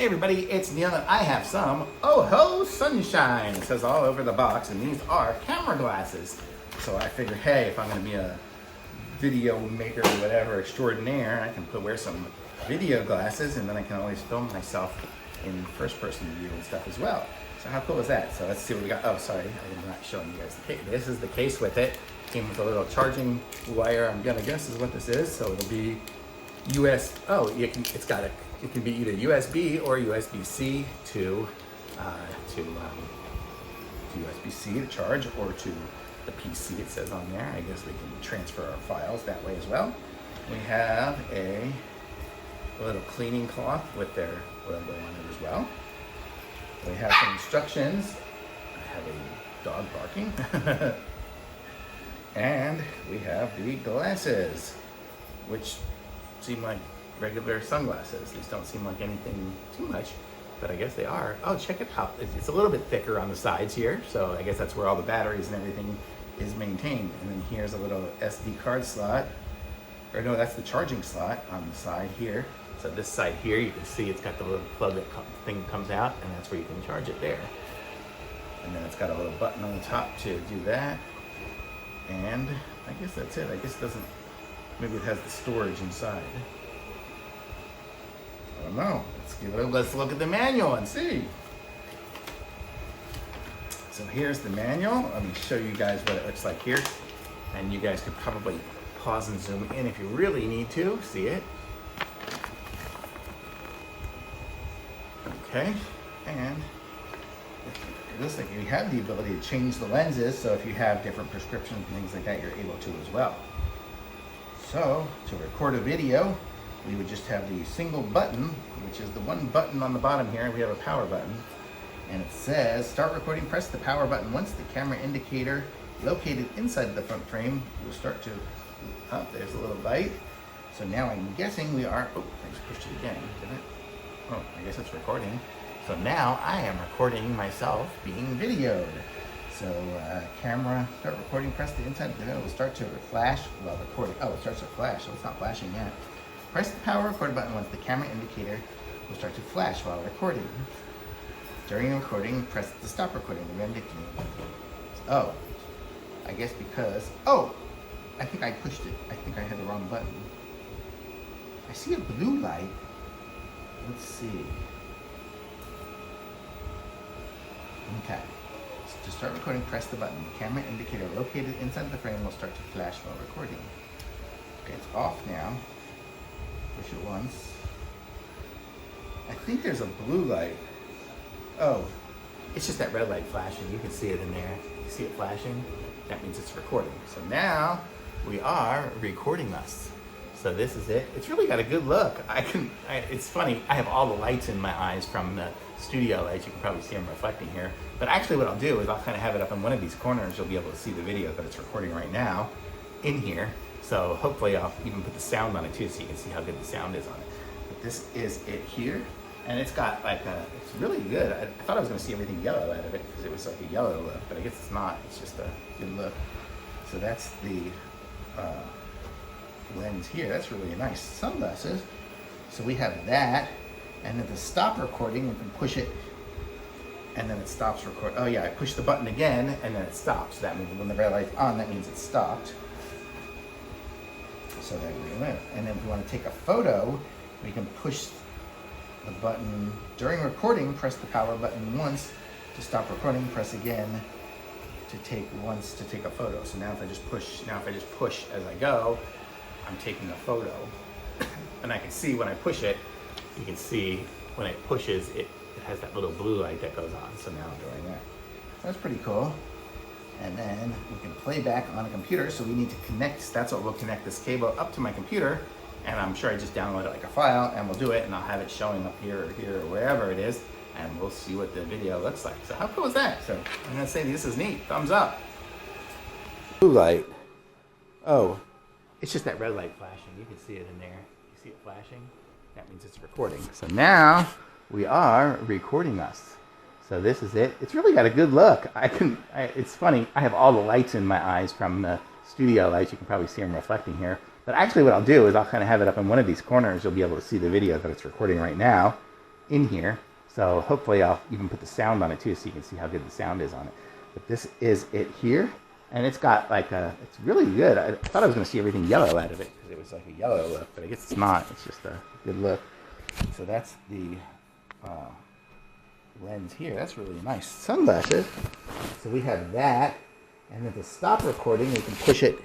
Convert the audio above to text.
Hey everybody, it's Neil and I have some Oh-Ho Sunshine. It says all over the box, and these are camera glasses. So I figured, hey, if I'm going to be a video maker or whatever extraordinaire, I can wear some video glasses, and then I can always film myself in first-person view and stuff as well. So how cool is that? So let's see what we got. Oh, sorry, I'm not showing you guys the case. This is the case with it. Came with a little charging wire, I'm going to guess is what this is. So it'll be it can be either USB or USB-C to USB-C to charge, or to the PC it says on there. I guess we can transfer our files that way as well. We have a little cleaning cloth with their logo on it as well. We have some instructions. I have a dog barking. And we have the glasses, which seem like regular sunglasses. These don't seem like anything too much, but I guess they are. Oh, check it out. It's a little bit thicker on the sides here, so I guess that's where all the batteries and everything is maintained. And then here's a little SD card slot, or no, that's the charging slot on the side here. So this side here, you can see it's got the little plug thing comes out, and that's where you can charge it there. And then it's got a little button on the top to do that. And I guess that's it. I guess it doesn't, maybe it has the storage inside. I don't know. Let's look at the manual and see. So here's the manual. Let me show you guys what it looks like here. And you guys could probably pause and zoom in if you really need to see it. Okay, and it looks like you have the ability to change the lenses, so if you have different prescriptions and things like that, you're able to as well. So, to record a video, we would just have the single button, which is the one button on the bottom here. We have a power button, and it says, start recording, press the power button. Once the camera indicator located inside the front frame will start to, oh, there's a little light. So now I'm guessing we are, oh, I just pushed it again, didn't it? Oh, I guess it's recording. So now I am recording myself being videoed. So camera, start recording, press the inside, then it will start to flash while recording. Oh, it starts to flash, so it's not flashing yet. Press the power record button once the camera indicator will start to flash while recording. During the recording, press the stop recording. The indicator. Oh, I guess because, oh, I think I pushed it. I think I had the wrong button. I see a blue light. Let's see. Okay. So to start recording, press the button. The camera indicator located inside the frame will start to flash while recording. Okay, it's off now. Push it once. I think there's a blue light. Oh, it's just that red light flashing. You can see it in there. You see it flashing? That means it's recording. So now we are recording us. So this is it. It's really got a good look. It's funny, I have all the lights in my eyes from the studio lights. You can probably see them reflecting here. But actually what I'll do is I'll kind of have it up in one of these corners. You'll be able to see the video that it's recording right now in here. So hopefully I'll even put the sound on it too, so you can see how good the sound is on it. But this is it here. And it's got like it's really good. I thought I was gonna see everything yellow out of it because it was like a yellow look, but I guess it's not. It's just a good look. So that's the lens here. That's really nice sunglasses. So we have that, and then to stop recording, we can push it, and then it stops recording. Oh yeah, I push the button again, and then it stops. That means when the red light's on, that means it stopped. So there we go. And then if we want to take a photo, we can push the button during recording. Press the power button once to stop recording. Press again to take a photo. So now if I just push as I go, I'm taking a photo, and I can see when I push it, you can see when it pushes, it has that little blue light that goes on. So now I'm doing that. That's pretty cool. And then we can play back on a computer. So we need to connect, that's what we'll connect this cable up to my computer. And I'm sure I just download it like a file, and we'll do it, and I'll have it showing up here or wherever it is, and we'll see what the video looks like. So how cool is that? So I'm gonna say this is neat. Thumbs up. Blue light. Oh, it's just that red light flashing. You can see it in there. You see it flashing? That means it's recording. So now we are recording us. So this is it. It's really got a good look. It's funny, I have all the lights in my eyes from the studio lights. You can probably see them reflecting here. But actually what I'll do is I'll kind of have it up in one of these corners. You'll be able to see the video that it's recording right now in here. So hopefully I'll even put the sound on it too, so you can see how good the sound is on it. But this is it here, and it's got like it's really good. I thought I was going to see everything yellow out of it because it was like a yellow look, but I guess it's not. It's just a good look. So that's the lens here. That's really nice. Sunglasses. So we have that, and then to stop recording, we can push it